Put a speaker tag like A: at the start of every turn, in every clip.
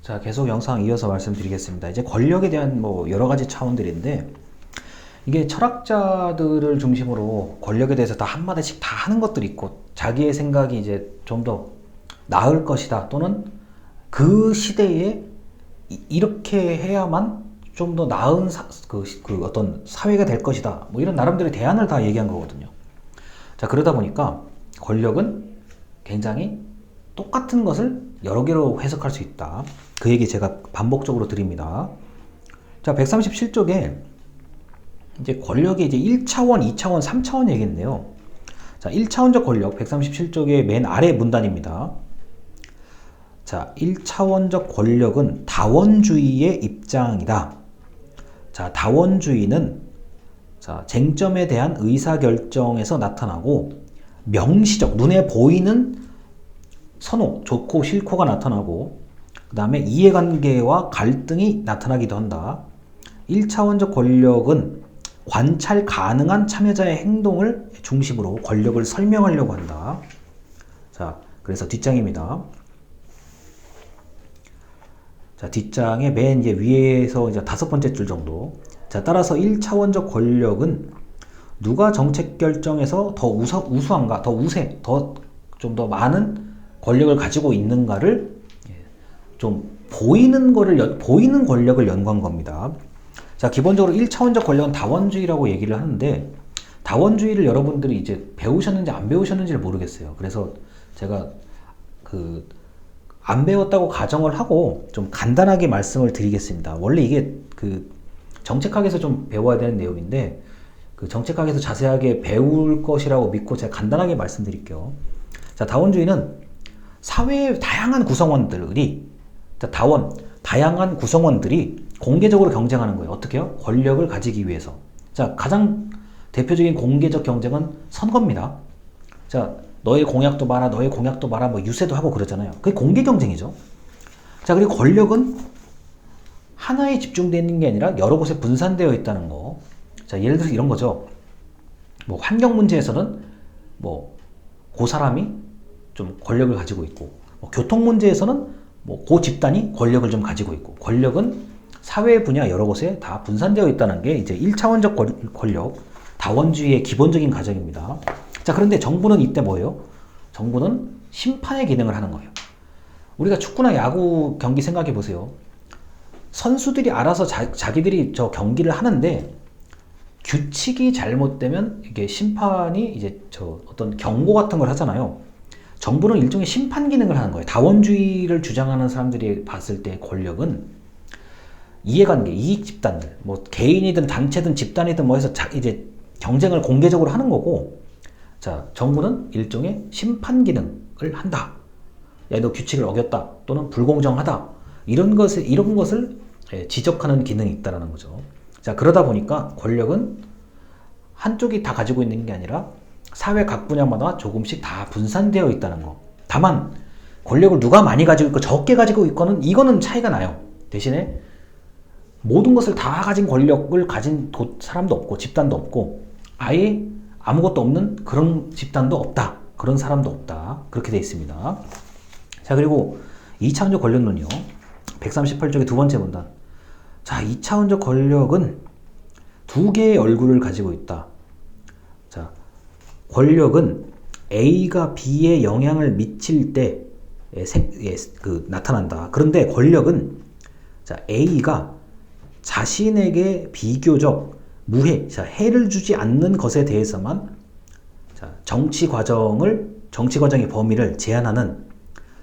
A: 자, 계속 영상 이어서 말씀드리겠습니다. 이제 권력에 대한 여러 가지 차원들인데, 이게 철학자들을 중심으로 권력에 대해서 다 한마디씩 다 하는 것들이 있고, 자기의 생각이 이제 좀 더 나을 것이다, 또는 그 시대에 이렇게 해야만 좀 더 나은 어떤 사회가 될 것이다, 이런 나름대로의 대안을 다 얘기한 거거든요. 자, 그러다 보니까 권력은 굉장히 똑같은 것을 여러 개로 해석할 수 있다. 그 얘기 제가 반복적으로 드립니다. 자, 137쪽에 이제 권력의 이제 1차원, 2차원, 3차원 얘기인데요. 자, 1차원적 권력 137쪽의 맨 아래 문단입니다. 자, 1차원적 권력은 다원주의의 입장이다. 자, 다원주의는 쟁점에 대한 의사결정에서 나타나고 명시적, 눈에 보이는 선호, 좋고 싫고가 나타나고, 그 다음에 이해관계와 갈등이 나타나기도 한다. 1차원적 권력은 관찰 가능한 참여자의 행동을 중심으로 권력을 설명하려고 한다. 자, 그래서 뒷장입니다. 자, 뒷장의 맨 이제 위에서 이제 5번째 줄 정도. 자, 따라서 1차원적 권력은 누가 정책 결정에서 더 우수한가, 더 우세, 좀 더 많은 권력을 가지고 있는가를 좀 보이는 권력을 연구한 겁니다. 자, 기본적으로 1차원적 권력은 다원주의라고 얘기를 하는데, 다원주의를 여러분들이 이제 배우셨는지 안 배우셨는지를 모르겠어요. 그래서 제가 안 배웠다고 가정을 하고 좀 간단하게 말씀을 드리겠습니다. 원래 이게 정책학에서 좀 배워야 되는 내용인데, 정책학에서 자세하게 배울 것이라고 믿고 제가 간단하게 말씀드릴게요. 자, 다원주의는 사회의 다양한 구성원들이, 다양한 구성원들이 공개적으로 경쟁하는 거예요. 어떻게요? 권력을 가지기 위해서. 자, 가장 대표적인 공개적 경쟁은 선거입니다. 자, 너의 공약도 봐라, 너의 공약도 봐라, 유세도 하고 그러잖아요. 그게 공개 경쟁이죠. 자, 그리고 권력은 하나에 집중되어 있는 게 아니라 여러 곳에 분산되어 있다는 거. 자, 예를 들어서 이런 거죠. 환경 문제에서는 그 사람이 좀 권력을 가지고 있고, 교통 문제에서는 그 집단이 권력을 좀 가지고 있고, 권력은 사회 분야 여러 곳에 다 분산되어 있다는 게 이제 1차원적 권력, 다원주의의 기본적인 가정입니다. 자, 그런데 정부는 이때 뭐예요? 정부는 심판의 기능을 하는 거예요. 우리가 축구나 야구 경기 생각해 보세요. 선수들이 알아서 자기들이 저 경기를 하는데, 규칙이 잘못되면 이게 심판이 이제 어떤 경고 같은 걸 하잖아요. 정부는 일종의 심판 기능을 하는 거예요. 다원주의를 주장하는 사람들이 봤을 때 권력은 이해관계, 이익 집단들, 개인이든 단체든 집단이든 해서 이제 경쟁을 공개적으로 하는 거고, 자, 정부는 일종의 심판 기능을 한다. 야, 너 규칙을 어겼다, 또는 불공정하다, 이런 것을 지적하는 기능이 있다라는 거죠. 자, 그러다 보니까 권력은 한쪽이 다 가지고 있는 게 아니라 사회 각 분야마다 조금씩 다 분산되어 있다는 거. 다만 권력을 누가 많이 가지고 있고 적게 가지고 있고는 이거는 차이가 나요. 대신에 모든 것을 다 가진 권력을 가진 사람도 없고 집단도 없고, 아예 아무것도 없는 그런 집단도 없다, 그런 사람도 없다, 그렇게 되어 있습니다. 자, 그리고 2차원적 권력론이요. 138쪽의 두 번째 문단. 자, 2차원적 권력은 두 개의 얼굴을 가지고 있다. 자, 권력은 A가 B에 영향을 미칠 때 나타난다. 그런데 권력은, 자, A가 자신에게 비교적 해를 주지 않는 것에 대해서만 정치 과정의 범위를 제한하는,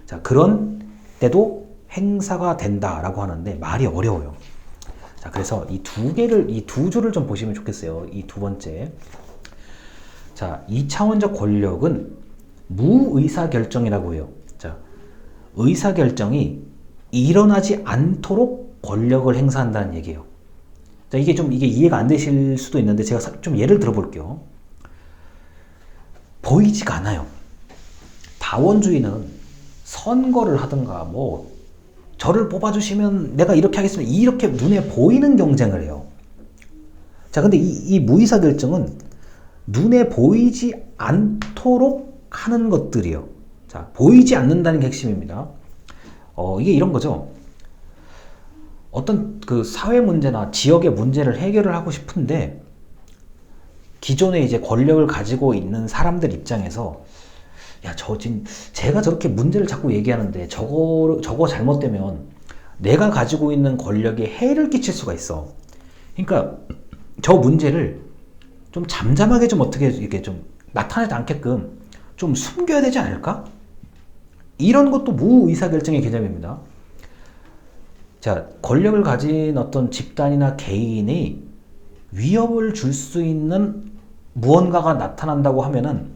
A: 자, 그런 때도 행사가 된다라고 하는데 말이 어려워요. 자, 그래서 이 두 줄을 좀 보시면 좋겠어요. 이 두 번째. 자, 2차원적 권력은 무의사결정이라고 해요. 자, 의사결정이 일어나지 않도록 권력을 행사한다는 얘기예요. 자, 이게 이해가 안 되실 수도 있는데 제가 좀 예를 들어 볼게요. 보이지가 않아요. 다원주의는 선거를 하든가 저를 뽑아주시면 내가 이렇게 하겠습니다, 이렇게 눈에 보이는 경쟁을 해요. 자, 근데 이 무의사결정은 눈에 보이지 않도록 하는 것들이요. 자, 보이지 않는다는 게 핵심입니다. 이게 이런 거죠. 어떤 그 사회 문제나 지역의 문제를 해결을 하고 싶은데 기존에 이제 권력을 가지고 있는 사람들 입장에서 야, 지금 제가 저렇게 문제를 자꾸 얘기하는데 저거 잘못되면 내가 가지고 있는 권력에 해를 끼칠 수가 있어. 그러니까 저 문제를 좀 잠잠하게 좀 어떻게 이렇게 좀 나타나지 않게끔 좀 숨겨야 되지 않을까? 이런 것도 무의사결정의 개념입니다. 자, 권력을 가진 어떤 집단이나 개인이 위협을 줄 수 있는 무언가가 나타난다고 하면은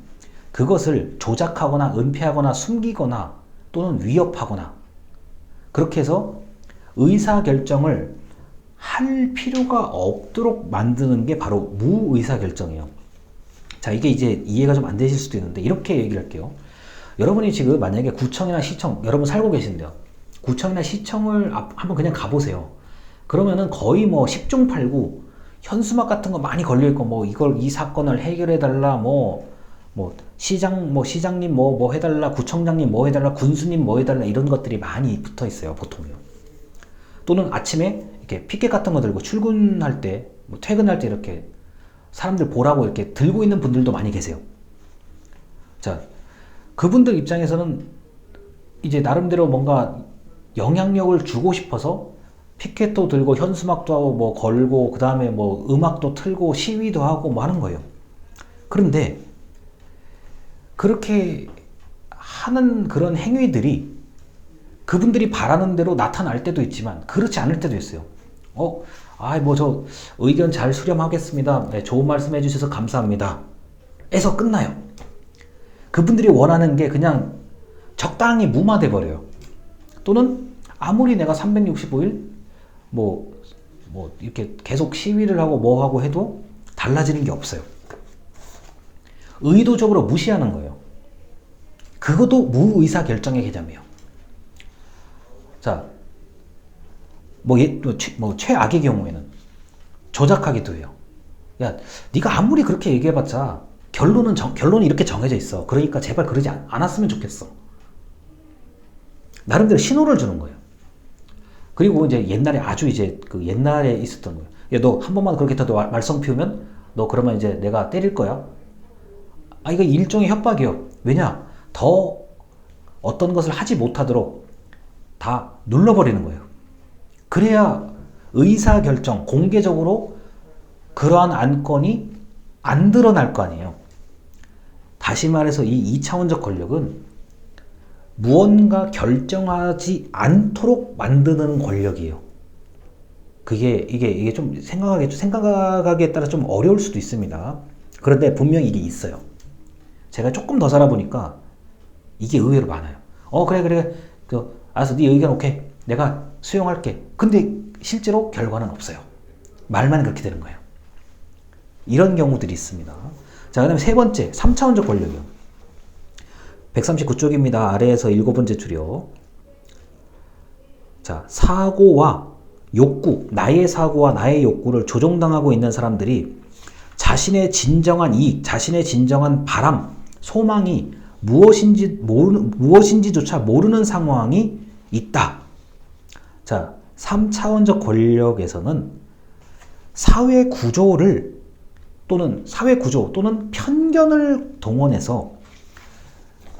A: 그것을 조작하거나 은폐하거나 숨기거나 또는 위협하거나 그렇게 해서 의사결정을 할 필요가 없도록 만드는 게 바로 무의사결정이에요. 자, 이게 이제 이해가 좀 안 되실 수도 있는데 이렇게 얘기를 할게요. 여러분이 지금 만약에 구청이나 시청, 여러분 살고 계신데요. 구청이나 시청을 한번 그냥 가보세요. 그러면은 거의 뭐 10중 8구 현수막 같은 거 많이 걸려있고 뭐 이 사건을 해결해달라 시장님 뭐 해달라, 구청장님 뭐 해달라, 군수님 뭐 해달라 이런 것들이 많이 붙어 있어요, 보통요. 또는 아침에 이렇게 피켓 같은 거 들고 출근할 때, 뭐 퇴근할 때 이렇게 사람들 보라고 이렇게 들고 있는 분들도 많이 계세요. 자, 그분들 입장에서는 이제 나름대로 뭔가 영향력을 주고 싶어서 피켓도 들고 현수막도 하고 뭐 걸고 그 다음에 뭐 음악도 틀고 시위도 하고 뭐 하는 거예요. 그런데 그렇게 하는 그런 행위들이 그분들이 바라는 대로 나타날 때도 있지만 그렇지 않을 때도 있어요. 저 의견 잘 수렴하겠습니다. 네, 좋은 말씀 해주셔서 감사합니다. 에서 끝나요. 그분들이 원하는 게 그냥 적당히 무마돼 버려요. 또는 아무리 내가 365일 이렇게 계속 시위를 하고 뭐 하고 해도 달라지는 게 없어요. 의도적으로 무시하는 거예요. 그것도 무의사결정의 개념이에요. 자, 최악의 경우에는 조작하기도 해요. 야, 네가 아무리 그렇게 얘기해봤자 결론이 이렇게 정해져 있어. 그러니까 제발 그러지 않았으면 좋겠어. 나름대로 신호를 주는 거예요. 그리고 이제 옛날에 옛날에 있었던 거예요. 야, 너 한 번만 그렇게 더 말썽 피우면 너 그러면 이제 내가 때릴 거야. 이거 일종의 협박이요. 왜냐? 더 어떤 것을 하지 못하도록 다 눌러버리는 거예요. 그래야 의사결정, 공개적으로 그러한 안건이 안 드러날 거 아니에요. 다시 말해서 이 2차원적 권력은 무언가 결정하지 않도록 만드는 권력이에요. 이게 좀 생각하기에 따라 좀 어려울 수도 있습니다. 그런데 분명히 이게 있어요. 제가 조금 더 살아보니까 이게 의외로 많아요. 그래. 알았어. 네 의견 오케이. 내가 수용할게. 근데 실제로 결과는 없어요. 말만 그렇게 되는 거예요. 이런 경우들이 있습니다. 자, 그 다음에 세 번째, 3차원적 권력이요. 139쪽입니다. 아래에서 7번째 줄이요. 자, 사고와 욕구, 나의 사고와 나의 욕구를 조종당하고 있는 사람들이 자신의 진정한 이익, 자신의 진정한 바람, 소망이 무엇인지조차 모르는 상황이 있다. 자, 3차원적 권력에서는 사회 구조 또는 편견을 동원해서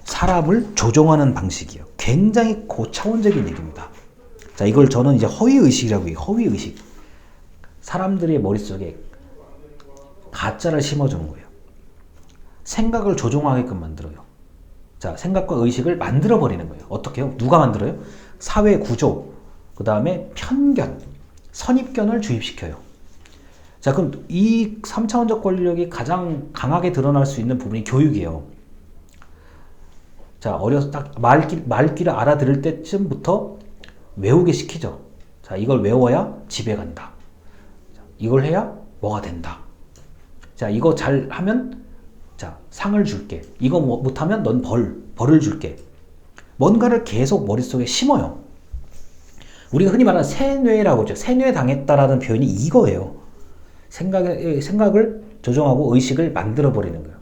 A: 사람을 조종하는 방식이에요. 굉장히 고차원적인 얘기입니다. 자, 이걸 저는 이제 허위의식이라고 해요. 허위의식. 사람들의 머릿속에 가짜를 심어주는 거예요. 생각을 조종하게끔 만들어요. 자, 생각과 의식을 만들어버리는 거예요. 어떻게 해요? 누가 만들어요? 사회 구조, 그 다음에 편견, 선입견을 주입시켜요. 자, 그럼 이 3차원적 권력이 가장 강하게 드러날 수 있는 부분이 교육이에요. 자, 어려서 딱 말귀를 알아들을 때쯤부터 외우게 시키죠. 자, 이걸 외워야 집에 간다. 자, 이걸 해야 뭐가 된다. 자, 이거 잘 하면 자, 상을 줄게. 이거 못하면 넌 벌을 줄게. 뭔가를 계속 머릿속에 심어요. 우리가 흔히 말하는 세뇌라고 하죠. 세뇌 당했다라는 표현이 이거예요. 생각을 조정하고 의식을 만들어버리는 거예요.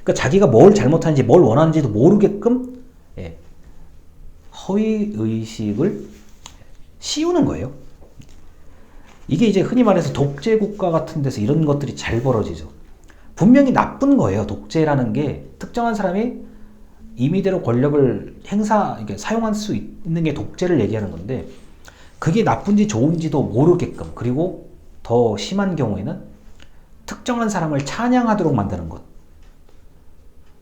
A: 그러니까 자기가 뭘 잘못하는지 뭘 원하는지도 모르게끔 허위의식을 씌우는 거예요. 이게 이제 흔히 말해서 독재 국가 같은 데서 이런 것들이 잘 벌어지죠. 분명히 나쁜 거예요. 독재라는 게 특정한 사람이 임의대로 권력을 이게 사용할 수 있는 게 독재를 얘기하는 건데, 그게 나쁜지 좋은지도 모르게끔, 그리고 더 심한 경우에는 특정한 사람을 찬양하도록 만드는 것.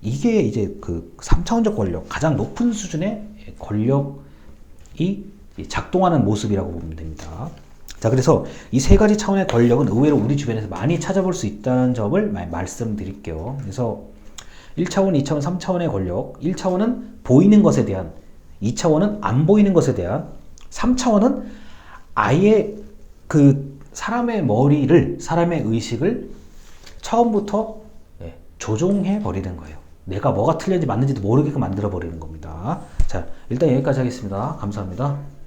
A: 이게 이제 그 3차원적 권력, 가장 높은 수준의 권력이 작동하는 모습이라고 보면 됩니다. 자, 그래서 이 세 가지 차원의 권력은 의외로 우리 주변에서 많이 찾아볼 수 있다는 점을 말씀드릴게요. 그래서 1차원, 2차원, 3차원의 권력, 1차원은 보이는 것에 대한, 2차원은 안 보이는 것에 대한, 3차원은 아예 그 사람의 머리를, 사람의 의식을 처음부터 조종해 버리는 거예요. 내가 뭐가 틀렸는지 맞는지도 모르게끔 만들어 버리는 겁니다. 자, 일단 여기까지 하겠습니다. 감사합니다.